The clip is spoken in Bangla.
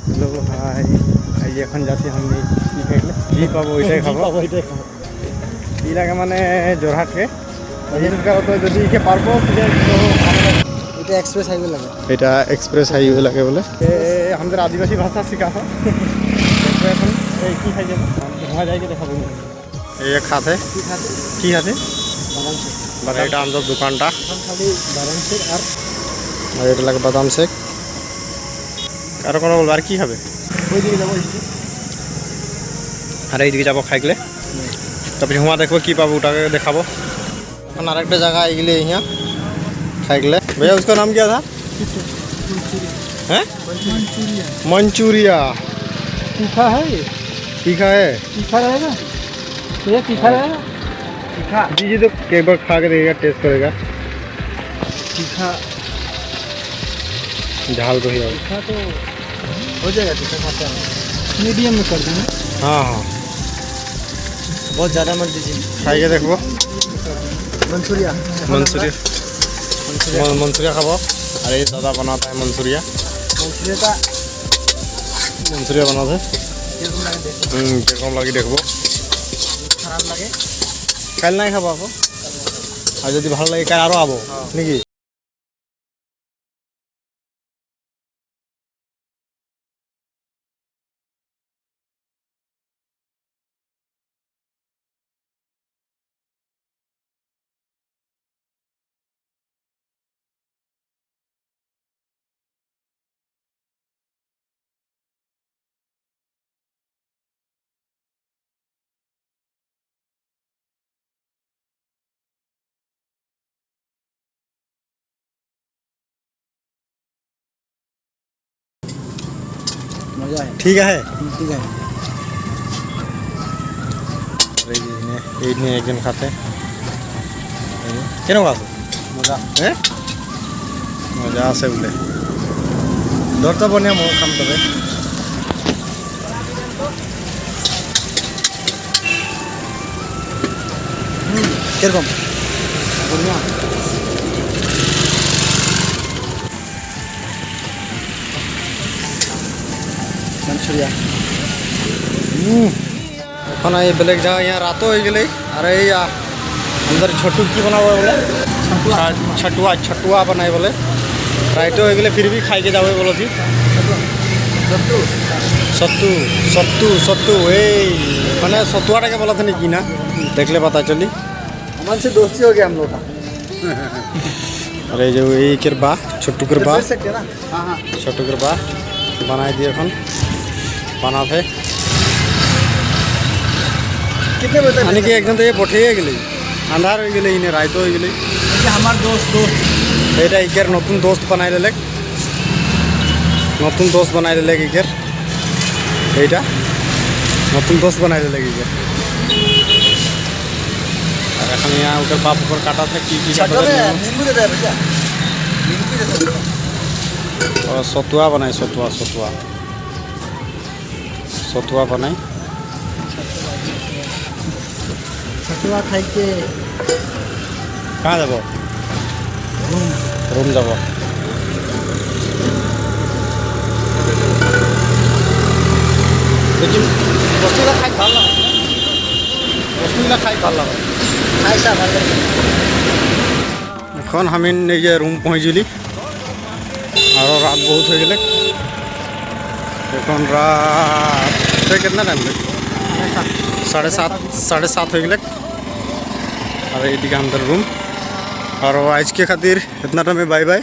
হ্যালো ভাই, এই এখন যাচ্ছি আমি কি খাইলে কি পাবো ওইটাই খাবো। কি লাগে মানে জোরহাটকে তো যদি কে পারবো এটা এক্সপ্রেস হাইওয়ে লাগে। এটা এক্সপ্রেস হাইওয়ে লাগে বলে আমাদের আদিবাসী ভাষা শেখাবো। এখন এই কি খাই যাবো ঘোরা যাইকে দেখাবো। এই খাতে কি খাতে মানে এটা আমাদের দোকানটা খালি বাদাম শেক আর এটা লাগে বাদাম শেক। কারো কোনো বলবো আর কি খাবে? ওই দিকে যাবো। আর এইদিকে যাবো খাইলে তারপরে হুমা দেখবো কি পাবো ওটাকে দেখাবো। এখন আরেকটা জায়গা এগুলি यहाँ खाइले। भैया उसका नाम क्या था? हैं? मंचूरिया। तीखा है ये? तीखा है? तीखा रहेगा ये? तीखा रहेगा? तीखा दीजिए तो एक बार खा के देखेगा, टेस्ट करेगा। तीखा झाल तो ही है। तीखा तो हो जाएगा। तीखा खाते हैं मीडियम में कर देंगे। हाँ हाँ बहुत ज़्यादा मत दीजिए। खाइए देखो मंचूरिया मंचूरिया मंचूरिया खाबो। अरे दादा बनाता है मंचूरिया। मंचूरिया का मंचूरिया बनाते किरकम किरकम लगी देखो। खराब लगे কাল নাই খাবো আকৌ আর যদি ভালো লাগে কাল আরো আবো নাকি? मजा है। ঠিক আছে ठीक है। এই নিয়ে একজন খাতে কেন আছে मजा হ্যাঁ মজা আছে বলে দরটা বনিয়া মো খাম তবে किरकम बढ़िया। मंचूरिया এখন এই বেলেগ জায়গা यहाँ रातो हो गई। अरे या अंदर छोटू की बना हुआ बोले छटुआ छटुआ बनाए बोले राइतो हो गए फिर भी खाई के जाओ बोलो थी सत्तू सत्तू सत्तू मैंने सत्तुआटा के बोला था नहीं की ना देखले पता चली हमारे से दोस्ती हो गया हम लोग का। अरे जो यही किरबा छोटू किरबा कर सकते हैं ना। हाँ हाँ छोटू किरबा बनाए दिए এখন বানাতে कितने बजे तक? মানে কি একদম তো পঠিয়ে গেলি আন্ধার হয়ে গেলে ইনে রাইতো হয়ে গেলে हमारे दोस्त এটা ইকের নতুন দোস্ত বানাই দিলে নতুন দোস্ত বানাই দিলে ইকের এইটা নতুন দোস্ত বানাই দিলে ইকের আর এখন ইয়া ওটার বাপ উপর কাটা থাকে কি কাটা থাকে नींबू देता है भैया। नींबू देता है। और सतुआ बनाए सतुआ सतुआ सतुआ बनाए छतुआ खाई के कहाँ যাব रूम যাব लेकिन বস্তুটা খাই ভাল লাগে বস্তুগুলা খাই ভাল লাগে ऐसा भालो এখন আমি নিজে রুম পৌঁছলি আরও রাত বহুত হয়ে গেলে এখন রাত कितना टाइम लगे 7:30 हो गए और ये अंदर रूम और आज के खातिर इतना टाइम बाय बाय।